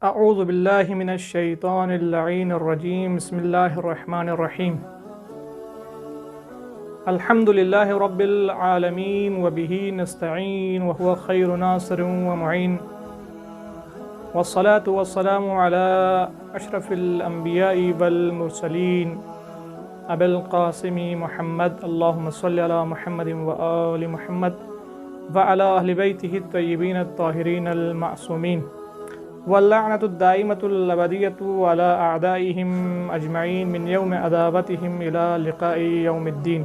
اعوذ باللہ من الشیطان اللعین الرجیم بسم اللہ الرحمن الرحیم الحمد للہ رب العالمین وبہ نستعین وهو خیر ناصر ومعین والصلاة والسلام علی اشرف الانبیاء والمرسلین ابی القاسم محمد اللہم صلی علی محمد وآل محمد وعلی اہل بیتہ الطیبین الطاہرین المعصومین واللعنة الدائمة الأبدية على أعدائهم أجمعين من يوم عذابتهم إلى لقاء يوم الدين.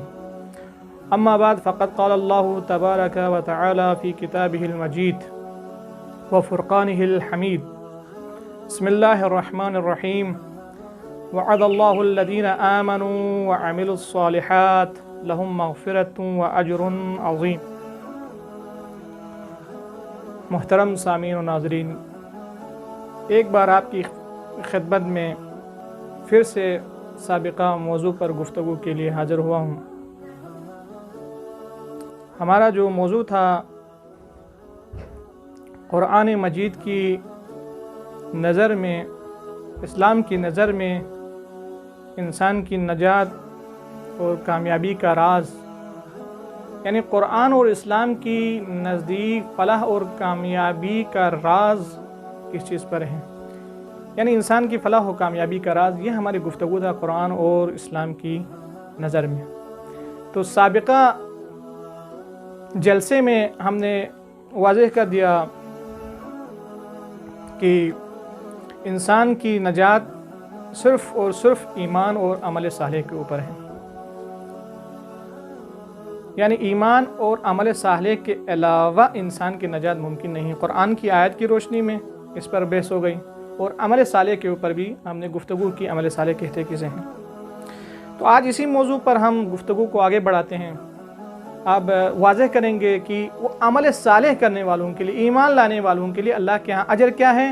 أما بعد فقد قال الله تبارك وتعالى في كتابه المجيد وفرقانه الحميد بسم الله الرحمن الرحيم وعد الله الذين آمنوا وعملوا الصالحات لهم مغفرة وأجر عظيم. محترم سامعین و ناظرین، ایک بار آپ کی خدمت میں پھر سے سابقہ موضوع پر گفتگو کے لیے حاضر ہوا ہوں۔ ہمارا جو موضوع تھا قرآن مجید کی نظر میں، اسلام کی نظر میں انسان کی نجات اور کامیابی کا راز، یعنی قرآن اور اسلام کی نزدیک فلاح اور کامیابی کا راز کس چیز پر ہے، یعنی انسان کی فلاح و کامیابی کا راز، یہ ہماری گفتگو تھا قرآن اور اسلام کی نظر میں۔ تو سابقہ جلسے میں ہم نے واضح کر دیا کہ انسان کی نجات صرف اور صرف ایمان اور عمل صالح کے اوپر ہے، یعنی ایمان اور عمل صالح کے علاوہ انسان کی نجات ممکن نہیں۔ قرآن کی آیت کی روشنی میں اس پر بحث ہو گئی اور عمل صالح کے اوپر بھی ہم نے گفتگو کی، عمل صالح کہتے کسے ہیں۔ تو آج اسی موضوع پر ہم گفتگو کو آگے بڑھاتے ہیں۔ اب واضح کریں گے کہ وہ عمل صالح کرنے والوں کے لیے، ایمان لانے والوں کے لیے اللہ کے ہاں اجر کیا ہے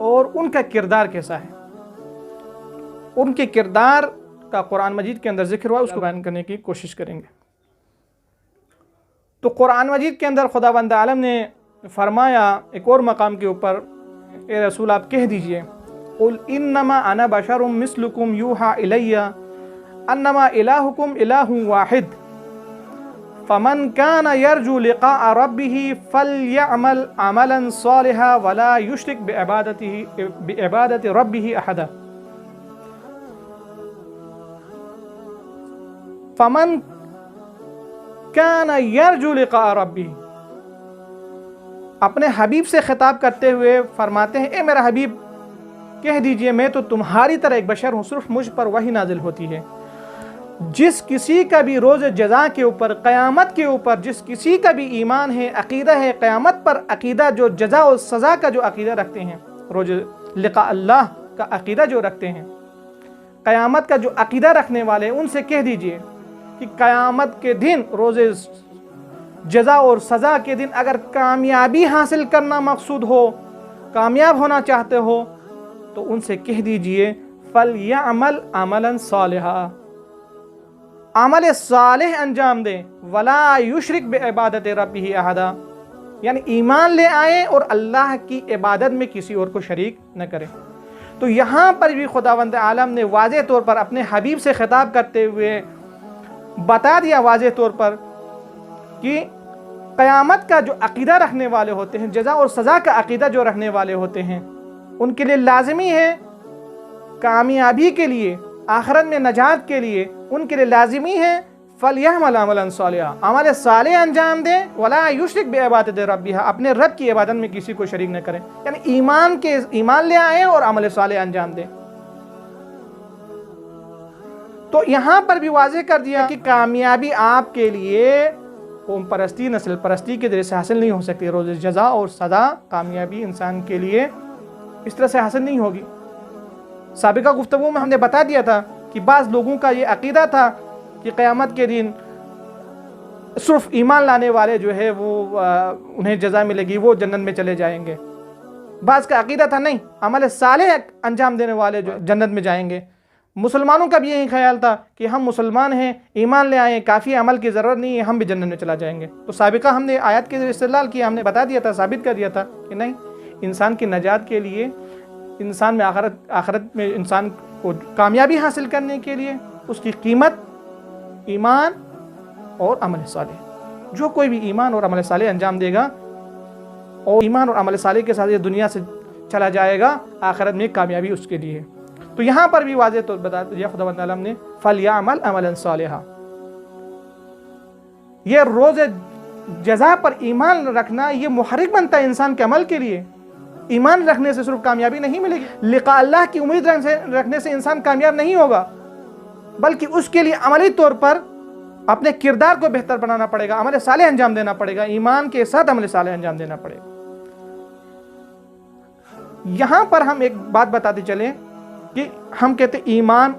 اور ان کا کردار کیسا ہے۔ ان کے کردار کا قرآن مجید کے اندر ذکر ہوا، اس کو بیان کرنے کی کوشش کریں گے۔ تو قرآن مجید کے اندر خداوند عالم نے فرمایا ایک اور مقام کے اوپر، اے رسول آپ کہہ دیجئے قل انما انا بشر مثلکم یوحا الی انما الہکم الہ واحد فمن کان یرجو لقاء ربہ فلیعمل عملا صالحا ولا یشرک بعبادت ربہ احدا۔ فمن کان یرجو لقاء ربہ، اپنے حبیب سے خطاب کرتے ہوئے فرماتے ہیں اے میرا حبیب کہہ دیجئے میں تو تمہاری طرح ایک بشر ہوں، صرف مجھ پر وحی نازل ہوتی ہے۔ جس کسی کا بھی روز جزا کے اوپر، قیامت کے اوپر، جس کسی کا بھی ایمان ہے، عقیدہ ہے قیامت پر، عقیدہ جو جزا اور سزا کا جو عقیدہ رکھتے ہیں، روز لقاء اللہ کا عقیدہ جو رکھتے ہیں، قیامت کا جو عقیدہ رکھنے والے، ان سے کہہ دیجئے کہ قیامت کے دن، روز جزا اور سزا کے دن اگر کامیابی حاصل کرنا مقصود ہو، کامیاب ہونا چاہتے ہو، تو ان سے کہہ دیجئے فَلْيَعْمَلْ عَمَلًا صَالِحًا، عمل صالح انجام دیں، وَلَا يُشْرِكْ بِعِبَادَةِ رَبِّهِ أَحَدًا، یعنی ایمان لے آئیں اور اللہ کی عبادت میں کسی اور کو شریک نہ کریں۔ تو یہاں پر بھی خداوند عالم نے واضح طور پر اپنے حبیب سے خطاب کرتے ہوئے بتا دیا واضح طور پر کہ قیامت کا جو عقیدہ رکھنے والے ہوتے ہیں، جزا اور سزا کا عقیدہ جو رکھنے والے ہوتے ہیں، ان کے لیے لازمی ہے کامیابی کے لیے، آخرت میں نجات کے لیے ان کے لیے لازمی ہے فَلْيَعْمَلْ عَمَلًا صَالِحًا، عمل صالح انجام دیں، وَلَا يُشْرِكْ بِعِبَادَةِ رَبِّهَا، اپنے رب کی عبادت میں کسی کو شریک نہ کریں، یعنی ایمان لے آئیں اور عمل صالح انجام دیں۔ تو یہاں پر بھی واضح کر دیا کہ کامیابی آپ کے لیے قوم پرستی، نسل پرستی کے ذریعے سے حاصل نہیں ہو سکتی۔ روز جزا اور سزا کامیابی انسان کے لیے اس طرح سے حاصل نہیں ہوگی۔ سابقہ گفتگو میں ہم نے بتا دیا تھا کہ بعض لوگوں کا یہ عقیدہ تھا کہ قیامت کے دن صرف ایمان لانے والے جو ہے وہ انہیں جزا ملے گی، وہ جنت میں چلے جائیں گے۔ بعض کا عقیدہ تھا نہیں، عمل صالح انجام دینے والے جو جنت میں جائیں گے۔ مسلمانوں کا بھی یہی خیال تھا کہ ہم مسلمان ہیں، ایمان لے آئیں، کافی عمل کی ضرورت نہیں ہے، ہم بھی جنت میں چلا جائیں گے۔ تو سابقہ ہم نے آیت کے استدلال کیا، ہم نے بتا دیا تھا، ثابت کر دیا تھا کہ نہیں، انسان کی نجات کے لیے انسان میں آخرت میں انسان کو کامیابی حاصل کرنے کے لیے اس کی قیمت ایمان اور عمل صالح. جو کوئی بھی ایمان اور عمل صالح انجام دے گا اور ایمان اور عمل صالح کے ساتھ یہ دنیا سے چلا جائے گا، آخرت میں کامیابی اس کے لیے. تو یہاں پر بھی واضح طور بتا دیا خداوند عالم نے فَلْيَعْمَلْ عَمَلًا صَالِحًا. یہ روز جزا پر ایمان رکھنا یہ محرک بنتا ہے انسان کے عمل کے لیے. ایمان رکھنے سے صرف کامیابی نہیں ملے گی، لقاء اللہ کی امید رکھنے سے انسان کامیاب نہیں ہوگا، بلکہ اس کے لیے عملی طور پر اپنے کردار کو بہتر بنانا پڑے گا، عمل صالح انجام دینا پڑے گا، ایمان کے ساتھ عمل صالح انجام دینا پڑے گا. یہاں پر ہم ایک بات بتاتے چلیں کہ ہم کہتے ہیں ایمان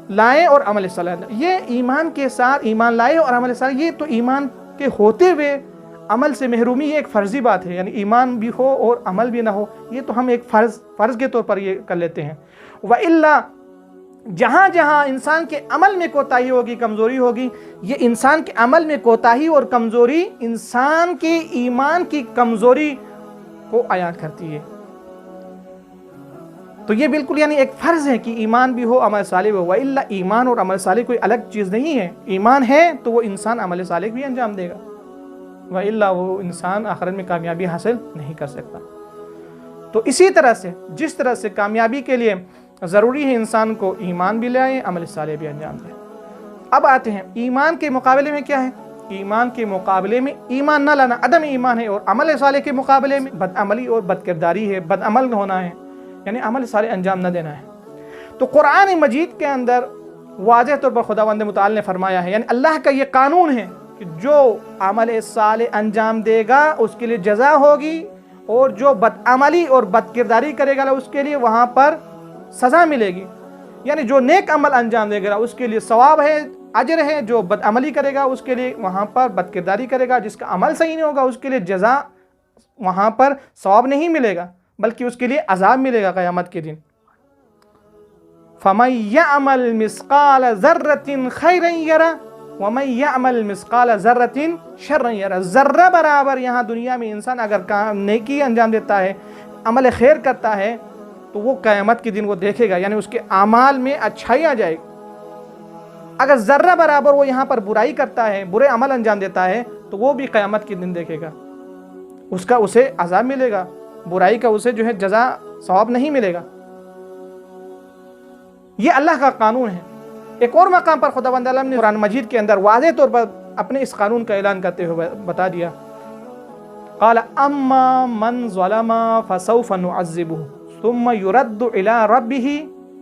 لائے اور عمل صالح. یہ ایمان کے ساتھ ایمان لائے اور عمل صالح، یہ تو ایمان کے ہوتے ہوئے عمل سے محرومی یہ ایک فرضی بات ہے. یعنی ایمان بھی ہو اور عمل بھی نہ ہو، یہ تو ہم ایک فرض کے طور پر یہ کر لیتے ہیں. وَإِلَّا جہاں جہاں انسان کے عمل میں کوتاہی ہوگی، کمزوری ہوگی، یہ انسان کے عمل میں کوتاہی اور کمزوری انسان کے ایمان کی کمزوری کو عیاں کرتی ہے. تو یہ بالکل یعنی ایک فرض ہے کہ ایمان بھی ہو، عمل صالح بھی ہو. وَإِلَّا ایمان اور عمل صالح کوئی الگ چیز نہیں ہے. ایمان ہے تو وہ انسان عمل صالح بھی انجام دے گا، وَإِلَّا وہ انسان آخرت میں کامیابی حاصل نہیں کر سکتا. تو اسی طرح سے جس طرح سے کامیابی کے لیے ضروری ہے انسان کو ایمان بھی لائے، عمل صالح بھی انجام دے. اب آتے ہیں ایمان کے مقابلے میں کیا ہے. ایمان کے مقابلے میں ایمان نہ لانا عدم ایمان ہے، اور عمل صالح کے مقابلے میں بدعملی اور بدکرداری ہے، بدعمل ہونا ہے، یعنی عمل صالح انجام نہ دینا ہے. تو قرآن مجید کے اندر واضح طور پر خداوند متعال نے فرمایا ہے، یعنی اللہ کا یہ قانون ہے کہ جو عمل صالح انجام دے گا اس کے لیے جزا ہوگی، اور جو بدعملی اور بدکرداری کرے گا اس کے لیے وہاں پر سزا ملے گی. یعنی جو نیک عمل انجام دے گا اس کے لیے ثواب ہے، اجر ہے. جو بدعملی کرے گا اس کے لیے وہاں پر بدکرداری کرے گا، جس کا عمل صحیح نہیں ہوگا اس کے لیے جزا وہاں پر ثواب نہیں ملے گا، بلکہ اس کے لیے عذاب ملے گا قیامت کے دن. فَمَن يَعْمَلْ مِثْقَالَ ذَرَّةٍ خَيْرًا يَرَهُ وَمَن يَعْمَلْ مِثْقَالَ ذَرَّةٍ شَرًّا يَرَهُ. ذرہ برابر یہاں دنیا میں انسان اگر نیکی انجام دیتا ہے، عمل خیر کرتا ہے، تو وہ قیامت کے دن وہ دیکھے گا، یعنی اس کے اعمال میں اچھائی آ جائے گی. اگر ذرہ برابر وہ یہاں پر برائی کرتا ہے، برے عمل انجام دیتا ہے، تو وہ بھی قیامت کے دن دیکھے گا، اسے عذاب ملے گا، برائی کا اسے جو ہے جزا ثواب نہیں ملے گا. یہ اللہ کا قانون ہے. ایک اور مقام پر خداوند عالم نے قرآن مجید کے اندر واضح طور پر اپنے اس قانون کا اعلان کرتے ہوئے بتا دیا، قال اما من ظلم فسوف نعذبه ثم يرد الى ربه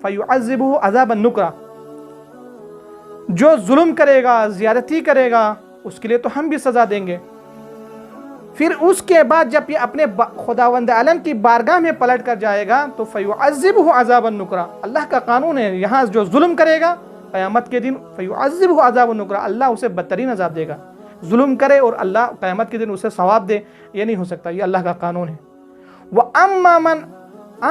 فيعذبه عذابا نکرا. جو ظلم کرے گا، زیادتی کرے گا، اس کے لیے تو ہم بھی سزا دیں گے، پھر اس کے بعد جب یہ اپنے خداوند عالم کی بارگاہ میں پلٹ کر جائے گا تو فَيُعَذِّبُهُ عَذَابًا نُكْرًا. اللہ کا قانون ہے، یہاں جو ظلم کرے گا قیامت کے دن فَيُعَذِّبُهُ عَذَابًا نُكْرًا، اللہ اسے بدترین عذاب دے گا. ظلم کرے اور اللہ قیامت کے دن اسے ثواب دے، یہ نہیں ہو سکتا، یہ اللہ کا قانون ہے. وَأَمَّا مَنْ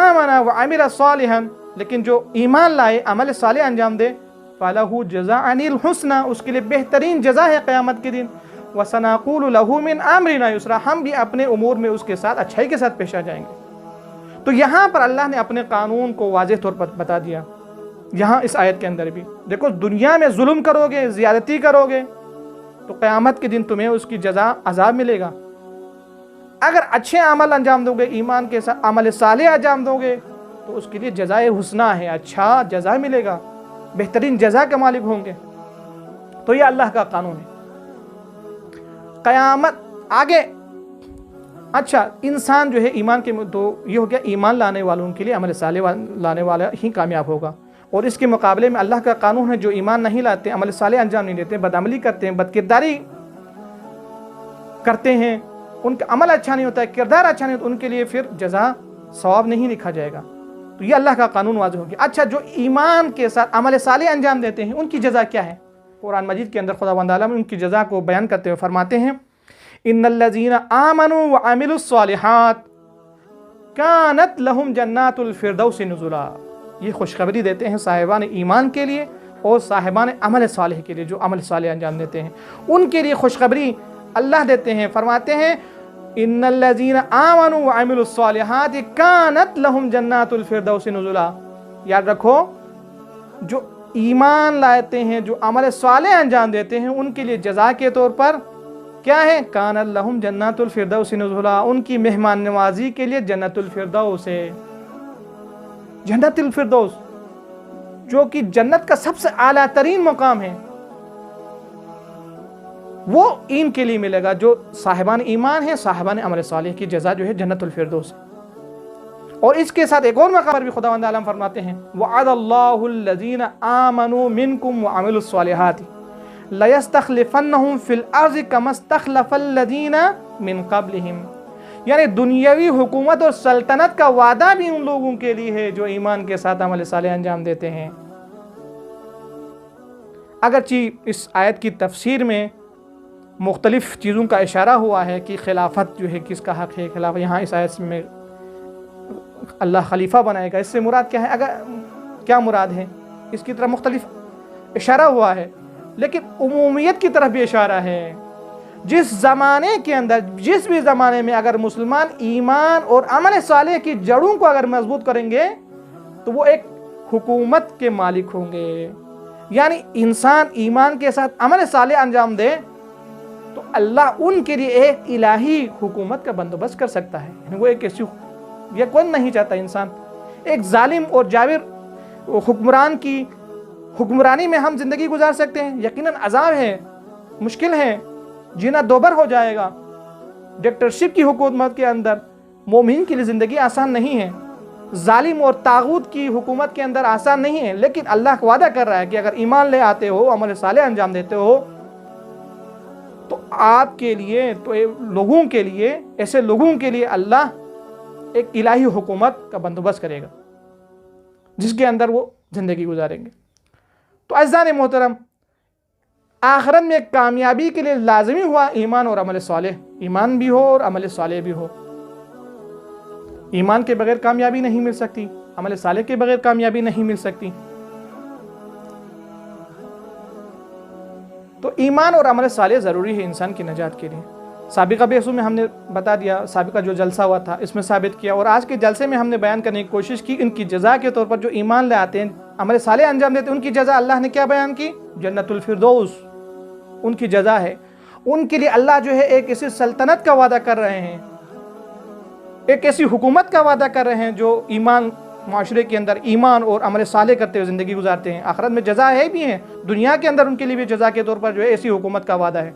آمَنَ وَعَمِلَ صَالِحًا، لیکن جو ایمان لائے، عمل صالح انجام دے، فَلَهُ جَزَاءً الْحُسْنَى، اس کے لیے بہترین جزا ہے قیامت کے دن. وَسَنَقُولُ لَهُ مِنْ أَمْرِنَا يُسْرًا، ہم بھی اپنے امور میں اس کے ساتھ اچھائی کے ساتھ پیش آ جائیں گے. تو یہاں پر اللہ نے اپنے قانون کو واضح طور پر بتا دیا. یہاں اس آیت کے اندر بھی دیکھو، دنیا میں ظلم کرو گے، زیادتی کرو گے، تو قیامت کے دن تمہیں اس کی جزا عذاب ملے گا. اگر اچھے عمل انجام دو گے، ایمان کے ساتھ عمل صالح انجام دو گے، تو اس کے لیے جزائے حسنہ ہے، اچھا جزا ملے گا، بہترین جزا کے مالک ہوں گے. تو یہ اللہ کا قانون ہے. قیامت آگے اچھا انسان جو ہے ایمان کے تو یہ ہو گیا ایمان لانے والوں کے لیے عمل صالح لانے والا ہی کامیاب ہوگا. اور اس کے مقابلے میں اللہ کا قانون ہے جو ایمان نہیں لاتے، عمل صالح انجام نہیں دیتے، بدعملی کرتے ہیں، بدکرداری کرتے ہیں، ان کا عمل اچھا نہیں ہوتا ہے، کردار اچھا نہیں ہوتا، ان کے لیے پھر جزا ثواب نہیں لکھا جائے گا. تو یہ اللہ کا قانون واضح ہو گیا. اچھا جو ایمان کے ساتھ عمل صالح انجام دیتے ہیں ان کی جزا کیا ہے؟ قرآن مجید کے اندر خداوند عالم ان کی جزا کو بیان کرتے ہوئے فرماتے ہیں، ان الذین آمنوا وعملوا الصالحات کانت لہم جنات الفردوس نزلا. یہ خوشخبری دیتے ہیں صاحبان ایمان کے لیے اور صاحبان عمل صالح کے لیے، جو عمل صالح انجام دیتے ہیں ان کے لیے خوشخبری اللہ دیتے ہیں. فرماتے ہیں ان الذین آمنوا وعملوا الصالحات کانت لہم جنات الفردوس نزلا. یاد رکھو جو ایمان لاتے ہیں, جو عمل صالح انجام دیتے ہیں, ان کے لیے جزا کے طور پر کیا ہے؟ کانت لہم جنات الفردوس نزلا, ان کی مہمان نوازی کے لیے جنت الفردوس ہے. جنت الفردوس جو کہ جنت کا سب سے اعلیٰ ترین مقام ہے, وہ ان کے لیے ملے گا جو صاحبان ایمان ہیں, صاحبان عمل صالح کی جزا جو ہے جنت الفردوس. اور اس کے ساتھ ایک اور مقام پر بھی خداوند عالم فرماتے ہیں وعد اللہ الذین آمنوا منکم وعملوا الصالحات لیستخلفنہم فی الارض کما استخلف الذین من قبلہم. یعنی دنیاوی حکومت اور سلطنت کا وعدہ بھی ان لوگوں کے لیے ہے جو ایمان کے ساتھ عمل صالح انجام دیتے ہیں. اگرچہ اس آیت کی تفسیر میں مختلف چیزوں کا اشارہ ہوا ہے کہ خلافت جو ہے کس کا حق ہے, خلافت یہاں اس آیت میں اللہ خلیفہ بنائے گا, اس سے مراد کیا ہے, کیا مراد ہے, اس کی طرف مختلف اشارہ ہوا ہے, لیکن عمومیت کی طرف بھی اشارہ ہے. جس زمانے کے اندر, جس بھی زمانے میں اگر مسلمان ایمان اور عمل صالح کی جڑوں کو اگر مضبوط کریں گے تو وہ ایک حکومت کے مالک ہوں گے. یعنی انسان ایمان کے ساتھ عمل صالح انجام دے تو اللہ ان کے لیے ایک الہی حکومت کا بندوبست کر سکتا ہے. یعنی وہ ایک ایسی, یہ کون نہیں چاہتا انسان ایک ظالم اور جابر حکمران کی حکمرانی میں ہم زندگی گزار سکتے ہیں؟ یقیناً عذاب ہے, مشکل ہے, جینا دوبر ہو جائے گا. ڈکٹرشپ کی حکومت کے اندر مومن کے لیے زندگی آسان نہیں ہے, ظالم اور طاغوت کی حکومت کے اندر آسان نہیں ہے. لیکن اللہ وعدہ کر رہا ہے کہ اگر ایمان لے آتے ہو, عمل صالح انجام دیتے ہو, تو آپ کے لیے, تو لوگوں کے لیے, ایسے لوگوں کے لیے اللہ ایک الہی حکومت کا بندوبست کرے گا جس کے اندر وہ زندگی گزاریں گے. تو عزیزان محترم, آخرت میں کامیابی کے لیے لازمی ہوا ایمان اور عمل صالح, ایمان بھی ہو اور عمل صالح بھی ہو. ایمان کے بغیر کامیابی نہیں مل سکتی, عمل صالح کے بغیر کامیابی نہیں مل سکتی. تو ایمان اور عمل صالح ضروری ہے انسان کی نجات کے لیے. سابقہ بحثوں میں ہم نے بتا دیا, سابقہ جو جلسہ ہوا تھا اس میں ثابت کیا, اور آج کے جلسے میں ہم نے بیان کرنے کی کوشش کی ان کی جزا کے طور پر جو ایمان لے آتے ہیں, عمل صالح انجام دیتے ہیں, ان کی جزا اللہ نے کیا بیان کی؟ جنت الفردوس ان کی جزا ہے. ان کے لیے اللہ جو ہے ایک ایسی سلطنت کا وعدہ کر رہے ہیں, ایک ایسی حکومت کا وعدہ کر رہے ہیں جو ایمان, معاشرے کے اندر ایمان اور عمل صالح کرتے ہوئے زندگی گزارتے ہیں. آخرت میں جزا ہے بھی ہیں, دنیا کے اندر ان کے لیے بھی جزا کے طور پر جو ہے ایسی حکومت کا وعدہ ہے.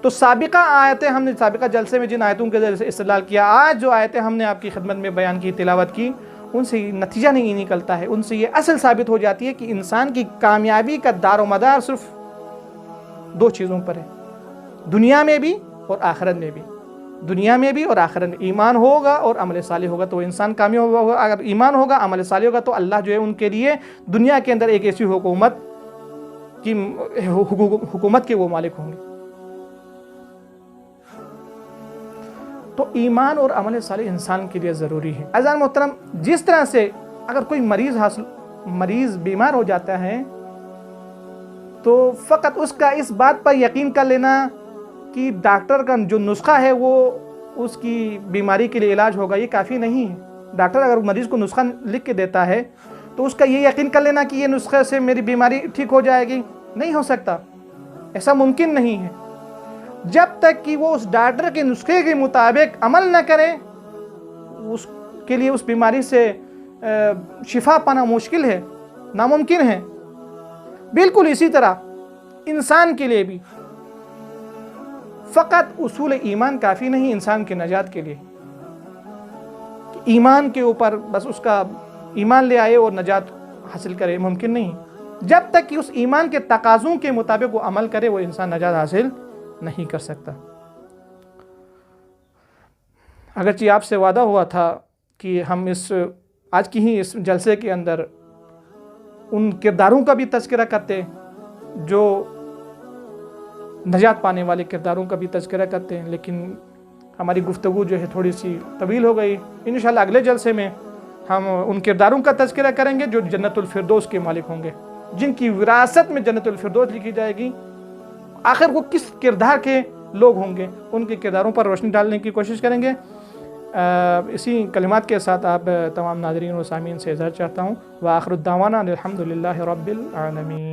تو سابقہ آیتیں ہم نے سابقہ جلسے میں جن آیتوں کے ذریعے استدلال کیا, آج جو آیتیں ہم نے آپ کی خدمت میں بیان کی, تلاوت کی, ان سے نتیجہ نہیں نکلتا ہے, ان سے یہ اصل ثابت ہو جاتی ہے کہ انسان کی کامیابی کا دار و مدار صرف دو چیزوں پر ہے, دنیا میں بھی اور آخرت میں بھی. دنیا میں بھی اور آخرت میں ایمان ہوگا اور عمل صالح ہوگا تو انسان کامیاب ہوگا. اگر ایمان ہوگا, عمل صالح ہوگا, تو اللہ جو ہے ان کے لیے دنیا کے اندر ایک ایسی حکومت کے وہ مالک ہوں گے. تو ایمان اور عمل صالح انسان کے لیے ضروری ہے. عزیزان محترم, جس طرح سے اگر کوئی مریض بیمار ہو جاتا ہے تو فقط اس کا اس بات پر یقین کر لینا کہ ڈاکٹر کا جو نسخہ ہے وہ اس کی بیماری کے لیے علاج ہوگا, یہ کافی نہیں ہے. ڈاکٹر اگر مریض کو نسخہ لکھ کے دیتا ہے تو اس کا یہ یقین کر لینا کہ یہ نسخے سے میری بیماری ٹھیک ہو جائے گی, نہیں ہو سکتا, ایسا ممکن نہیں ہے. جب تک کہ وہ اس ڈاکٹر کے نسخے کے مطابق عمل نہ کرے, اس کے لیے اس بیماری سے شفا پانا مشکل ہے, ناممکن ہے. بالکل اسی طرح انسان کے لیے بھی فقط اصول ایمان کافی نہیں انسان کی نجات کے لیے. ایمان کے اوپر بس اس کا ایمان لے آئے اور نجات حاصل کرے, ممکن نہیں. جب تک کہ اس ایمان کے تقاضوں کے مطابق وہ عمل کرے وہ انسان نجات حاصل نہیں کر سکتا. اگرچہ آپ سے وعدہ ہوا تھا کہ ہم آج کی ہی اس جلسے کے اندر ان کرداروں کا بھی تذکرہ کرتے جو نجات پانے والے کرداروں کا بھی تذکرہ کرتے ہیں, لیکن ہماری گفتگو جو ہے تھوڑی سی طویل ہو گئی. انشاءاللہ اگلے جلسے میں ہم ان کرداروں کا تذکرہ کریں گے جو جنت الفردوس کے مالک ہوں گے, جن کی وراثت میں جنت الفردوس لکھی جائے گی. آخر وہ کس کردار کے لوگ ہوں گے ان کے کرداروں پر روشنی ڈالنے کی کوشش کریں گے۔ اسی کلمات کے ساتھ آپ تمام ناظرین و سامعین سے اظہار چاہتا ہوں، وآخر الدعوانا الحمد للہ رب العالمین۔